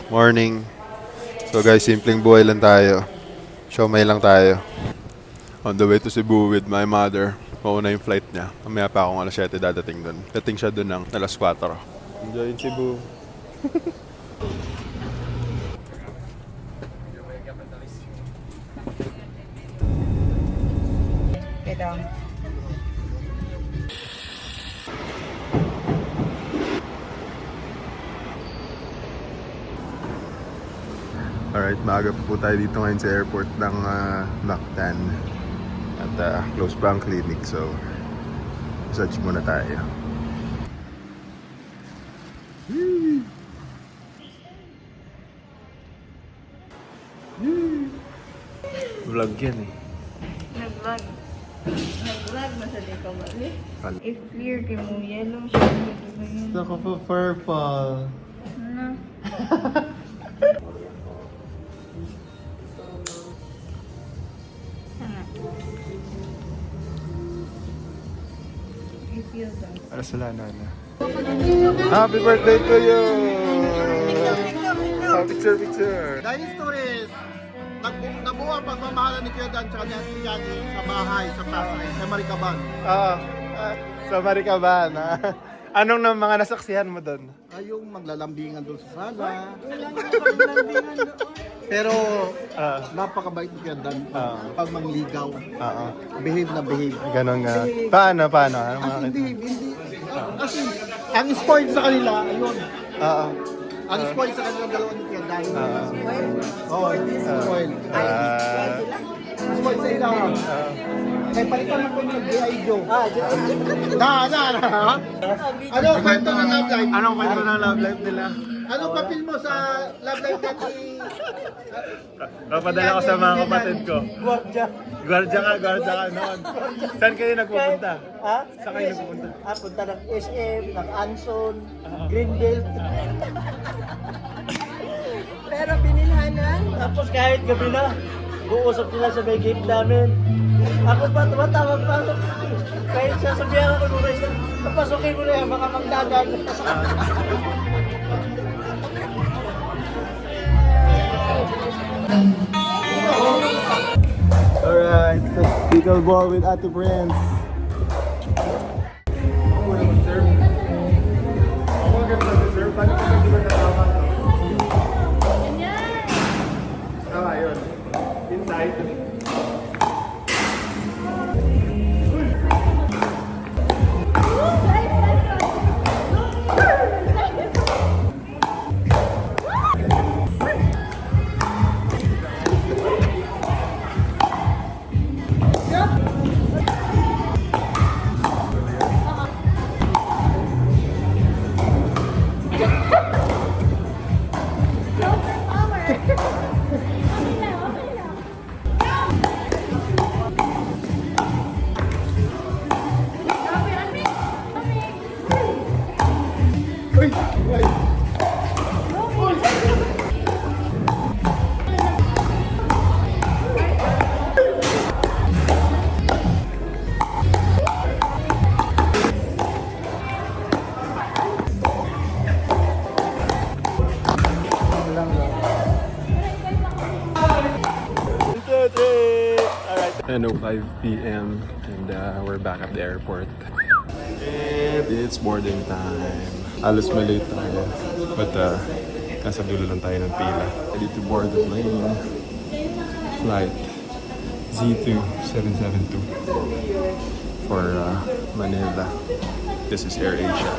Morning. So guys, simpleng buhay lang tayo. Siomay lang tayo. On the way to Cebu with my mother. Mauna yung flight niya. Mamaya pa akong alas 7 dadating dun. Dating siya dun ng alas 4. Enjoy in Cebu. Ito. Alright, maaga po tayo dito ngayon sa airport ng Mactan. At close pa ang clinic, so massage muna tayo. Vlog yan eh. Nag-vlog. Nag-vlog na sa di ka mali. Pal- If clear, kay mo yellow siya. Ako po purple. Ano? Ano? I feel them. Para sa Nana. Happy birthday to you! Picture, picture! Dahil stories, nabuo ang pagmamahalan ni Kuya Dan tsaka ni Yani sa bahay, sa Pasay, sa Maricaban. Sa Maricaban. Anong na mga nasaksihan mo doon? Ay, yung maglalambingan doon sa sala. Maglalambingan doon. Pero napakabait ni Kuya Dan pag mangligaw. Behave na behave. Ganon nga. Paano? Ano As mga in, behave, hindi. As in, ang spoiled sa kanila, ayun. Ang spoiled sa kanila dalawa ni Kuya Dan. Oo, spoiled. Spoiled sa ilaw. Kaya palitan mo po yung G.I. Joe. Na. Ano ang kwento ng love life? Anong kwento ng love life nila? Anong papel mo sa love life natin? Papadala ko sa mga kapatid ko. Gwardiya ka noon. Saan kayo nagpupunta? Ha? Saan kayo nagpupunta? Punta ng SM, ng Anson, Greenbelt. Pero binilhan na. Tapos kahit gabi na, uusap sila sa may gate namin. Ako pa, tumatawag pa ako. Kahit sasabihan ako nung isa, papasukin mo na yan, baka magdagan. Alright, pickle ball with Ate Prince. And 5 p.m. and we're back at the airport. And it's boarding time. Alas malate tayo. But nasa dulo lang tayo ng pila. Ready to board the plane. Flight Z2772 for Manila. This is Air Asia.